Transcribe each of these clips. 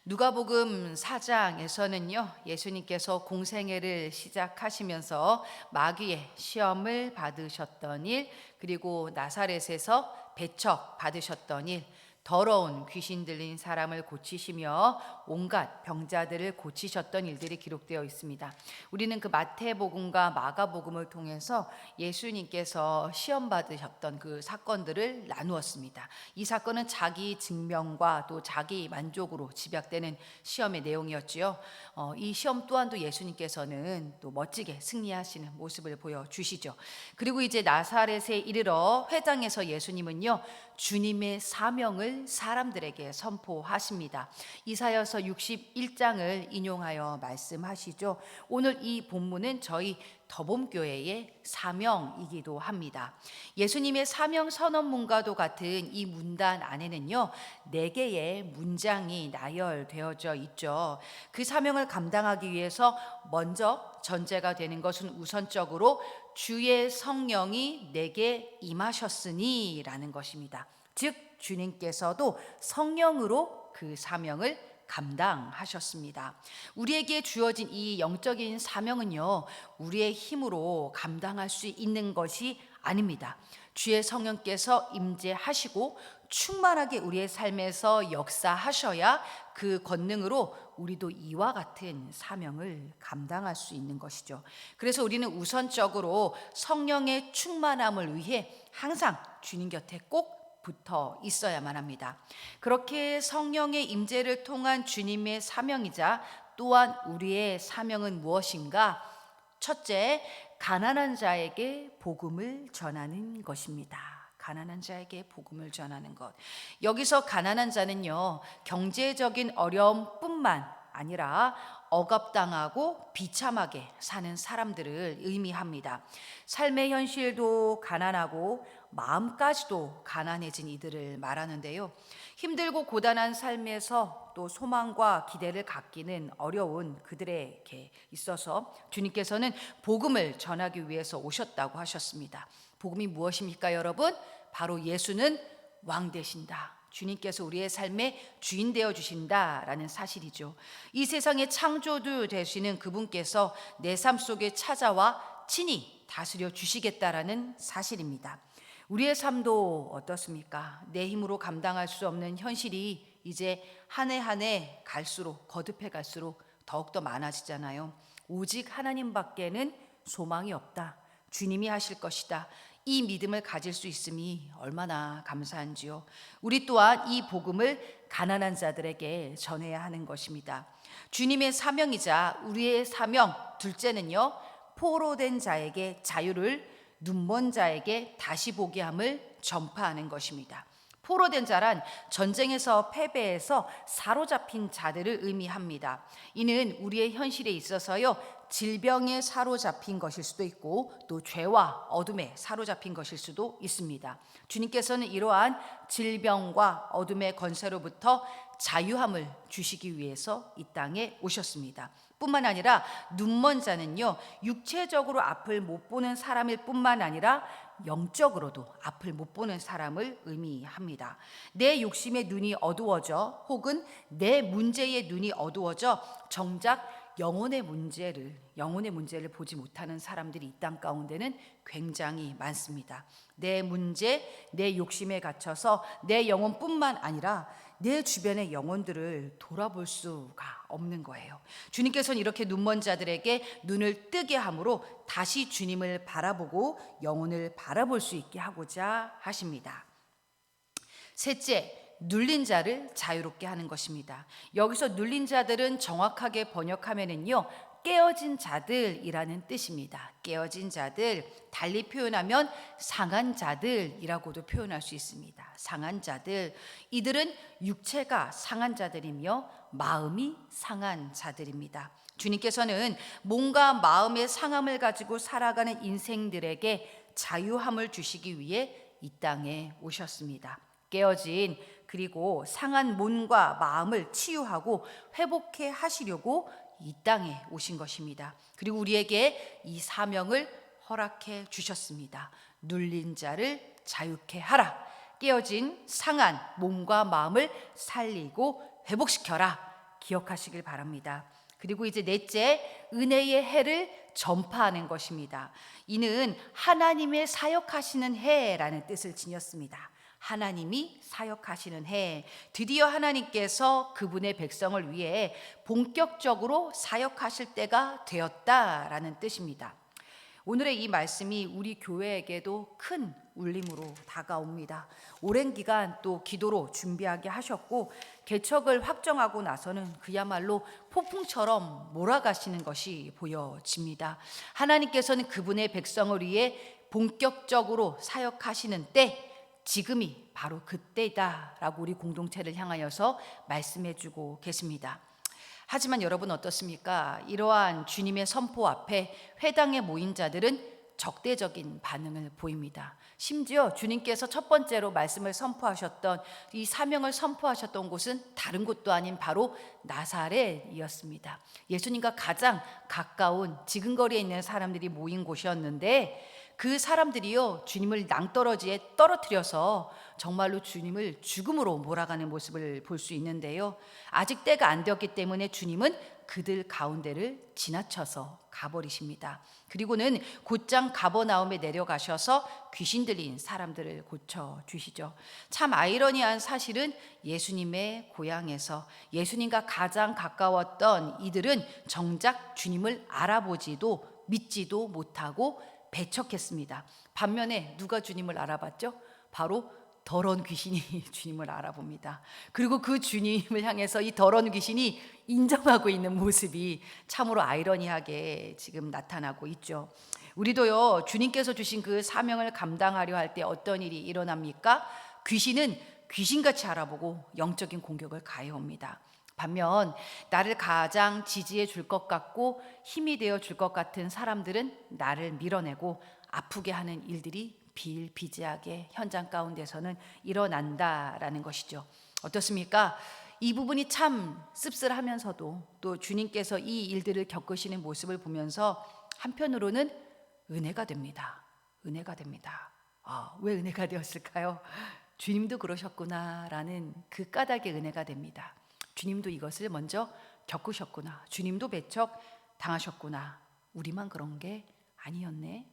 누가복음 4장에서는요, 예수님께서 공생애를 시작하시면서 마귀의 시험을 받으셨던 일, 그리고 나사렛에서 배척 받으셨던 일, 더러운 귀신 들린 사람을 고치시며 온갖 병자들을 고치셨던 일들이 기록되어 있습니다. 우리는 그 마태복음과 마가복음을 통해서 예수님께서 시험 받으셨던 그 사건들을 나누었습니다. 이 사건은 자기 증명과 또 자기 만족으로 집약되는 시험의 내용이었지요. 이 시험 또한도 예수님께서는 또 멋지게 승리하시는 모습을 보여주시죠. 그리고 이제 나사렛에 이르러 회당에서 예수님은요, 주님의 사명을 사람들에게 선포하십니다. 이사야서 61장을 인용하여 말씀하시죠. 오늘 이 본문은 저희 더봄교회의 사명이기도 합니다. 예수님의 사명 선언문과도 같은 이 문단 안에는요, 4개의 문장이 나열되어져 있죠. 그 사명을 감당하기 위해서 먼저 전제가 되는 것은 우선적으로 주의 성령이 내게 임하셨으니 라는 것입니다. 즉 주님께서도 성령으로 그 사명을 감당하셨습니다. 우리에게 주어진 이 영적인 사명은요, 우리의 힘으로 감당할 수 있는 것이 아닙니다. 주의 성령께서 임재하시고 충만하게 우리의 삶에서 역사하셔야 그 권능으로 우리도 이와 같은 사명을 감당할 수 있는 것이죠. 그래서 우리는 우선적으로 성령의 충만함을 위해 항상 주님 곁에 꼭 붙어 있어야만 합니다. 그렇게 성령의 임재를 통한 주님의 사명이자 또한 우리의 사명은 무엇인가? 첫째, 가난한 자에게 복음을 전하는 것입니다. 가난한 자에게 복음을 전하는 것. 여기서 가난한 자는요, 경제적인 어려움뿐만 아니라 억압당하고 비참하게 사는 사람들을 의미합니다. 삶의 현실도 가난하고 마음까지도 가난해진 이들을 말하는데요, 힘들고 고단한 삶에서 또 소망과 기대를 갖기는 어려운 그들에게 있어서 주님께서는 복음을 전하기 위해서 오셨다고 하셨습니다. 복음이 무엇입니까, 여러분? 바로 예수는 왕 되신다. 주님께서 우리의 삶의 주인 되어 주신다라는 사실이죠. 이 세상의 창조주 되시는 그분께서 내 삶 속에 찾아와 친히 다스려 주시겠다라는 사실입니다. 우리의 삶도 어떻습니까? 내 힘으로 감당할 수 없는 현실이 이제 한 해 한 해 갈수록 거듭해 갈수록 더욱더 많아지잖아요. 오직 하나님밖에는 소망이 없다. 주님이 하실 것이다. 이 믿음을 가질 수 있음이 얼마나 감사한지요. 우리 또한 이 복음을 가난한 자들에게 전해야 하는 것입니다. 주님의 사명이자 우리의 사명 둘째는요, 포로된 자에게 자유를, 눈먼 자에게 다시 보게 함을 전파하는 것입니다. 포로된 자란 전쟁에서 패배해서 사로잡힌 자들을 의미합니다. 이는 우리의 현실에 있어서요, 질병에 사로잡힌 것일 수도 있고 또 죄와 어둠에 사로잡힌 것일 수도 있습니다. 주님께서는 이러한 질병과 어둠의 권세로부터 자유함을 주시기 위해서 이 땅에 오셨습니다. 뿐만 아니라 눈먼 자는요, 육체적으로 앞을 못 보는 사람일 뿐만 아니라 영적으로도 앞을 못 보는 사람을 의미합니다. 내 욕심의 눈이 어두워져 혹은 내 문제의 눈이 어두워져 정작 영혼의 문제를 보지 못하는 사람들이 이 땅 가운데는 굉장히 많습니다. 내 문제, 내 욕심에 갇혀서 내 영혼뿐만 아니라 내 주변의 영혼들을 돌아볼 수가 없는 거예요. 주님께서는 이렇게 눈먼 자들에게 눈을 뜨게 함으로 다시 주님을 바라보고 영혼을 바라볼 수 있게 하고자 하십니다. 셋째, 눌린 자를 자유롭게 하는 것입니다. 여기서 눌린 자들은 정확하게 번역하면은요, 깨어진 자들이라는 뜻입니다. 깨어진 자들, 달리 표현하면 상한 자들이라고도 표현할 수 있습니다. 상한 자들, 이들은 육체가 상한 자들이며 마음이 상한 자들입니다. 주님께서는 몸과 마음의 상함을 가지고 살아가는 인생들에게 자유함을 주시기 위해 이 땅에 오셨습니다. 깨어진 그리고 상한 몸과 마음을 치유하고 회복해 하시려고 이 땅에 오신 것입니다. 그리고 우리에게 이 사명을 허락해 주셨습니다. 눌린 자를 자유케 하라. 깨어진 상한 몸과 마음을 살리고 회복시켜라. 기억하시길 바랍니다. 그리고 이제 넷째, 은혜의 해를 전파하는 것입니다. 이는 하나님의 사역하시는 해라는 뜻을 지녔습니다. 하나님이 사역하시는 해, 드디어 하나님께서 그분의 백성을 위해 본격적으로 사역하실 때가 되었다라는 뜻입니다. 오늘의 이 말씀이 우리 교회에게도 큰 울림으로 다가옵니다. 오랜 기간 또 기도로 준비하게 하셨고 개척을 확정하고 나서는 그야말로 폭풍처럼 몰아가시는 것이 보여집니다. 하나님께서는 그분의 백성을 위해 본격적으로 사역하시는 때, 지금이 바로 그때다라고 우리 공동체를 향하여서 말씀해주고 계십니다. 하지만 여러분 어떻습니까? 이러한 주님의 선포 앞에 회당에 모인 자들은 적대적인 반응을 보입니다. 심지어 주님께서 첫 번째로 말씀을 선포하셨던, 이 사명을 선포하셨던 곳은 다른 곳도 아닌 바로 나사렛이었습니다. 예수님과 가장 가까운 지근거리에 있는 사람들이 모인 곳이었는데, 그 사람들이요 주님을 낭떠러지에 떨어뜨려서 정말로 주님을 죽음으로 몰아가는 모습을 볼 수 있는데요, 아직 때가 안 되었기 때문에 주님은 그들 가운데를 지나쳐서 가버리십니다. 그리고는 곧장 가버나움에 내려가셔서 귀신 들린 사람들을 고쳐주시죠. 참 아이러니한 사실은 예수님의 고향에서 예수님과 가장 가까웠던 이들은 정작 주님을 알아보지도 믿지도 못하고 배척했습니다. 반면에 누가 주님을 알아봤죠? 바로 더러운 귀신이 주님을 알아봅니다. 그리고 그 주님을 향해서 이 더러운 귀신이 인정하고 있는 모습이 참으로 아이러니하게 지금 나타나고 있죠. 우리도요 주님께서 주신 그 사명을 감당하려 할 때 어떤 일이 일어납니까? 귀신은 귀신같이 알아보고 영적인 공격을 가해옵니다. 반면 나를 가장 지지해 줄 것 같고 힘이 되어 줄 것 같은 사람들은 나를 밀어내고 아프게 하는 일들이 비일비재하게 현장 가운데서는 일어난다라는 것이죠. 어떻습니까? 이 부분이 참 씁쓸하면서도 또 주님께서 이 일들을 겪으시는 모습을 보면서 한편으로는 은혜가 됩니다. 은혜가 됩니다. 왜 은혜가 되었을까요? 주님도 그러셨구나라는 그 까닭의 은혜가 됩니다. 주님도 이것을 먼저 겪으셨구나. 주님도 배척 당하셨구나. 우리만 그런 게 아니었네.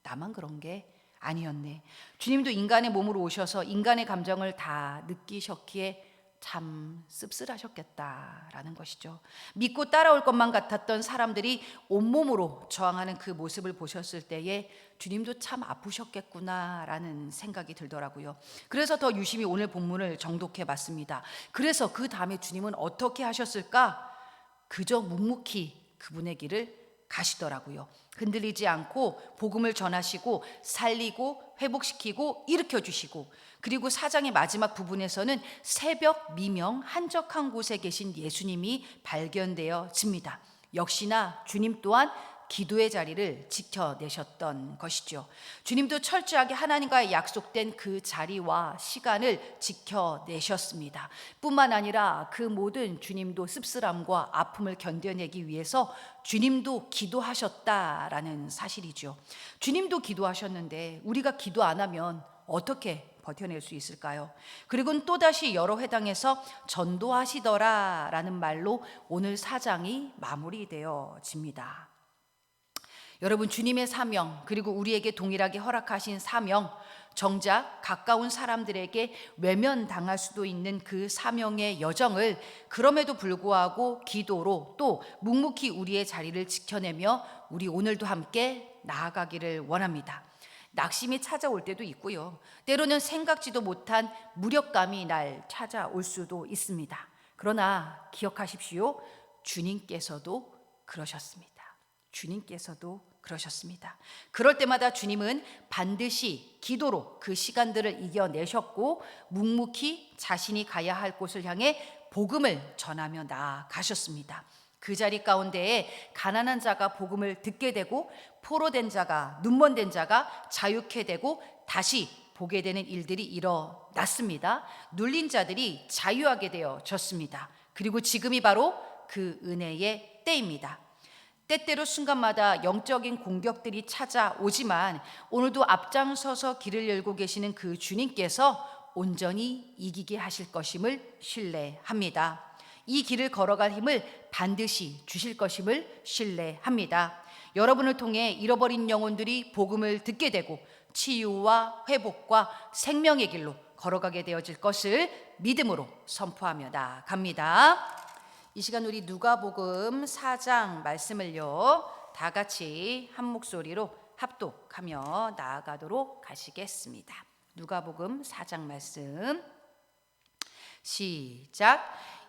나만 그런 게 아니었네. 주님도 인간의 몸으로 오셔서 인간의 감정을 다 느끼셨기에 참 씁쓸하셨겠다라는 것이죠. 믿고 따라올 것만 같았던 사람들이 온몸으로 저항하는 그 모습을 보셨을 때에 주님도 참 아프셨겠구나라는 생각이 들더라고요. 그래서 더 유심히 오늘 본문을 정독해 봤습니다. 그래서 그 다음에 주님은 어떻게 하셨을까? 그저 묵묵히 그분의 길을 가시더라고요. 흔들리지 않고 복음을 전하시고 살리고 회복시키고 일으켜주시고, 그리고 4장의 마지막 부분에서는 새벽 미명 한적한 곳에 계신 예수님이 발견되어집니다. 역시나 주님 또한 기도의 자리를 지켜내셨던 것이죠. 주님도 철저하게 하나님과의 약속된 그 자리와 시간을 지켜내셨습니다. 뿐만 아니라 그 모든 주님도 씁쓸함과 아픔을 견뎌내기 위해서 주님도 기도하셨다라는 사실이죠. 주님도 기도하셨는데 우리가 기도 안 하면 어떻게 버텨낼 수 있을까요? 그리고 또다시 여러 회당에서 전도하시더라라는 말로 오늘 4장이 마무리되어집니다. 여러분, 주님의 사명, 그리고 우리에게 동일하게 허락하신 사명, 정작 가까운 사람들에게 외면당할 수도 있는 그 사명의 여정을 그럼에도 불구하고 기도로 또 묵묵히 우리의 자리를 지켜내며 우리 오늘도 함께 나아가기를 원합니다. 낙심이 찾아올 때도 있고요. 때로는 생각지도 못한 무력감이 날 찾아올 수도 있습니다. 그러나 기억하십시오. 주님께서도 그러셨습니다. 주님께서도 그러셨습니다. 그럴 때마다 주님은 반드시 기도로 그 시간들을 이겨내셨고 묵묵히 자신이 가야 할 곳을 향해 복음을 전하며 나아가셨습니다. 그 자리 가운데에 가난한 자가 복음을 듣게 되고 포로된 자가, 눈먼 자가 자유케 되고 다시 보게 되는 일들이 일어났습니다. 눌린 자들이 자유하게 되어졌습니다. 그리고 지금이 바로 그 은혜의 때입니다. 때때로 순간마다 영적인 공격들이 찾아오지만 오늘도 앞장서서 길을 열고 계시는 그 주님께서 온전히 이기게 하실 것임을 신뢰합니다. 이 길을 걸어갈 힘을 반드시 주실 것임을 신뢰합니다. 여러분을 통해 잃어버린 영혼들이 복음을 듣게 되고 치유와 회복과 생명의 길로 걸어가게 되어질 것을 믿음으로 선포하며 나아갑니다. 이 시간 우리 누가복음 4장 말씀을요, 다 같이 한 목소리로 합독하며 나아가도록 하시겠습니다. 누가복음 4장 말씀 시작.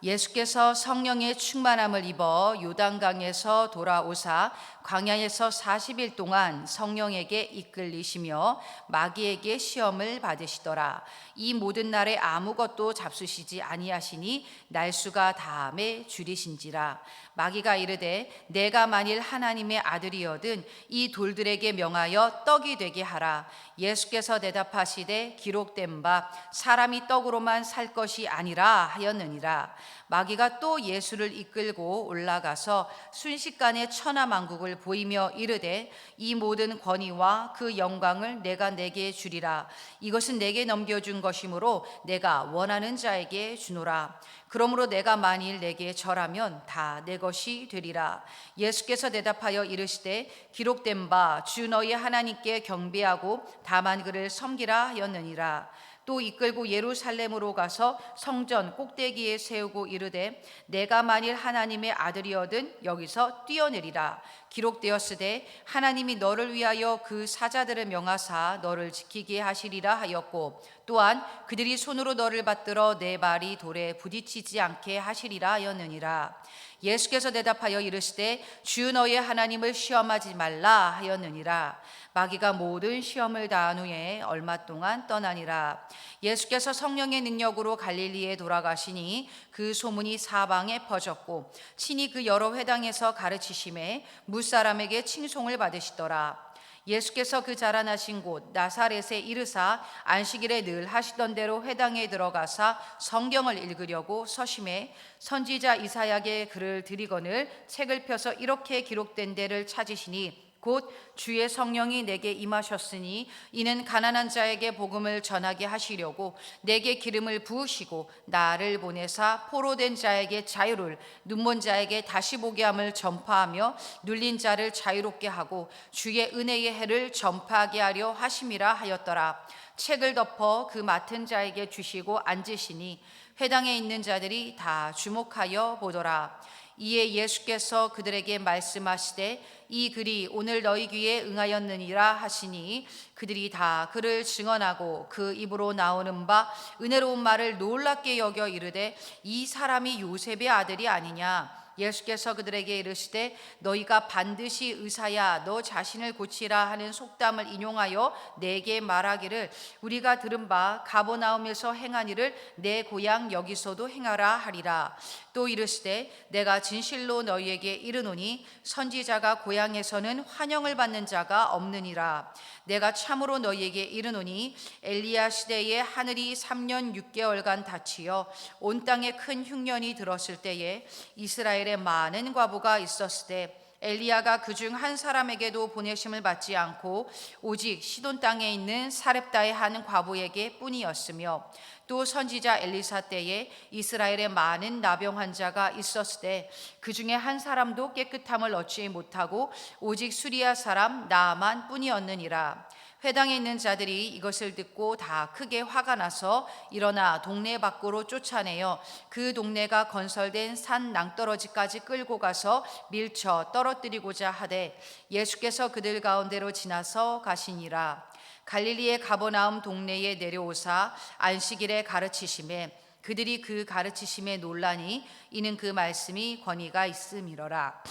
예수께서 성령의 충만함을 입어 요단강에서 돌아오사 광야에서 40일 동안 성령에게 이끌리시며 마귀에게 시험을 받으시더라. 이 모든 날에 아무것도 잡수시지 아니하시니 날수가 다함에 줄이신지라. 마귀가 이르되 내가 만일 하나님의 아들이거든 이 돌들에게 명하여 떡이 되게 하라. 예수께서 대답하시되 기록된 바 사람이 떡으로만 살 것이 아니라 하였느니라. 마귀가 또 예수를 이끌고 올라가서 순식간에 천하만국을 보이며 이르되 이 모든 권위와 그 영광을 내가 내게 주리라. 이것은 내게 넘겨준 것이므로 내가 원하는 자에게 주노라. 그러므로 내가 만일 내게 절하면 다 내 것이 되리라. 예수께서 대답하여 이르시되 기록된 바 주 너희 하나님께 경배하고 다만 그를 섬기라 하였느니라. 또 이끌고 예루살렘으로 가서 성전 꼭대기에 세우고 이르되 내가 만일 하나님의 아들이거든 여기서 뛰어내리라. 기록되었으되 하나님이 너를 위하여 그 사자들을 명하사 너를 지키게 하시리라 하였고 또한 그들이 손으로 너를 받들어 내 발이 돌에 부딪히지 않게 하시리라 하였느니라. 예수께서 대답하여 이르시되 주 너의 하나님을 시험하지 말라 하였느니라. 마귀가 모든 시험을 다한 후에 얼마 동안 떠나니라. 예수께서 성령의 능력으로 갈릴리에 돌아가시니 그 소문이 사방에 퍼졌고 친히 그 여러 회당에서 가르치심에 무사람에게 칭송을 받으시더라. 예수께서 그 자라나신 곳 나사렛에 이르사 안식일에 늘 하시던 대로 회당에 들어가사 성경을 읽으려고 서심해 선지자 이사야의 글을 들이거늘 책을 펴서 이렇게 기록된 데를 찾으시니 곧 주의 성령이 내게 임하셨으니 이는 가난한 자에게 복음을 전하게 하시려고 내게 기름을 부으시고 나를 보내사 포로된 자에게 자유를 눈먼 자에게 다시 보게 함을 전파하며 눌린 자를 자유롭게 하고 주의 은혜의 해를 전파하게 하려 하심이라 하였더라. 책을 덮어 그 맡은 자에게 주시고 앉으시니 회당에 있는 자들이 다 주목하여 보더라. 이에 예수께서 그들에게 말씀하시되 이 글이 오늘 너희 귀에 응하였느니라 하시니 그들이 다 그를 증언하고 그 입으로 나오는 바 은혜로운 말을 놀랍게 여겨 이르되 이 사람이 요셉의 아들이 아니냐. 예수께서 그들에게 이르시되 너희가 반드시 의사야 너 자신을 고치라 하는 속담을 인용하여 내게 말하기를 우리가 들은 바 가버나움에서 행한 일을 내 고향 여기서도 행하라 하리라. 또 이르시되 내가 진실로 너희에게 이르노니 선지자가 고향에서는 환영을 받는 자가 없느니라. 내가 참으로 너희에게 이르노니 엘리야 시대에 하늘이 3년 6개월간 닫히어 온 땅에 큰 흉년이 들었을 때에 이스라엘에 많은 과부가 있었을 때 엘리야가 그중 한 사람에게도 보내심을 받지 않고 오직 시돈 땅에 있는 사렙다의 한 과부에게 뿐이었으며 또 선지자 엘리사 때에 이스라엘에 많은 나병 환자가 있었을 때 그중에 한 사람도 깨끗함을 얻지 못하고 오직 수리아 사람 나아만 뿐이었느니라. 회당에 있는 자들이 이것을 듣고 다 크게 화가 나서 일어나 동네 밖으로 쫓아내어 그 동네가 건설된 산 낭떠러지까지 끌고 가서 밀쳐 떨어뜨리고자 하되 예수께서 그들 가운데로 지나서 가시니라. 갈릴리의 가버나움 동네에 내려오사 안식일에 가르치심에 그들이 그 가르치심에 놀라니 이는 그 말씀이 권위가 있음이로라.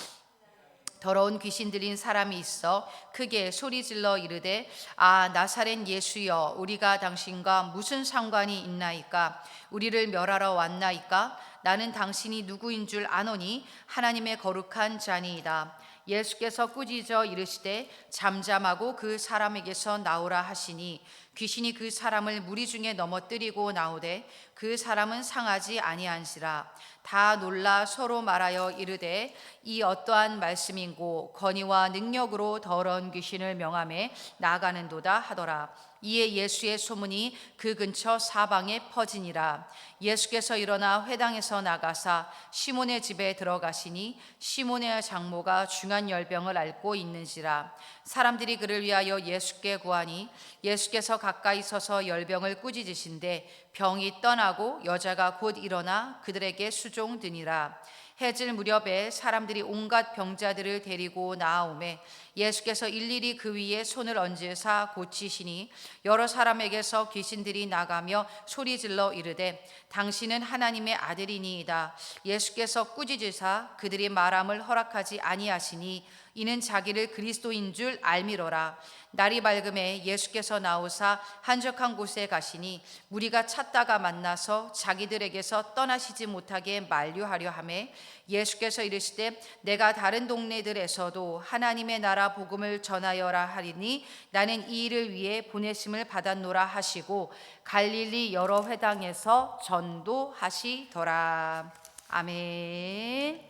더러운 귀신 들린 사람이 있어 크게 소리질러 이르되 아 나사렛 예수여 우리가 당신과 무슨 상관이 있나이까. 우리를 멸하러 왔나이까. 나는 당신이 누구인 줄 아노니 하나님의 거룩한 자니이다. 예수께서 꾸짖어 이르시되 잠잠하고 그 사람에게서 나오라 하시니 귀신이 그 사람을 무리 중에 넘어뜨리고 나오되 그 사람은 상하지 아니한지라. 다 놀라 서로 말하여 이르되 이 어떠한 말씀인고 권위와 능력으로 더러운 귀신을 명함에 나가는도다 하더라. 이에 예수의 소문이 그 근처 사방에 퍼지니라. 예수께서 일어나 회당에서 나가사 시몬의 집에 들어가시니 시몬의 장모가 중한 열병을 앓고 있는지라. 사람들이 그를 위하여 예수께 구하니 예수께서 가까이 서서 열병을 꾸짖으신데 병이 떠나고 여자가 곧 일어나 그들에게 수종드니라. 해질 무렵에 사람들이 온갖 병자들을 데리고 나아오매 예수께서 일일이 그 위에 손을 얹으사 고치시니 여러 사람에게서 귀신들이 나가며 소리질러 이르되 당신은 하나님의 아들이니이다. 예수께서 꾸짖으사 그들이 말함을 허락하지 아니하시니 이는 자기를 그리스도인 줄 알미로라. 날이 밝음에 예수께서 나오사 한적한 곳에 가시니 무리가 찾다가 만나서 자기들에게서 떠나시지 못하게 만류하려 하매 예수께서 이르시되 내가 다른 동네들에서도 하나님의 나라 복음을 전하여라 하리니 나는 이 일을 위해 보내심을 받았노라 하시고 갈릴리 여러 회당에서 전도하시더라. 아멘.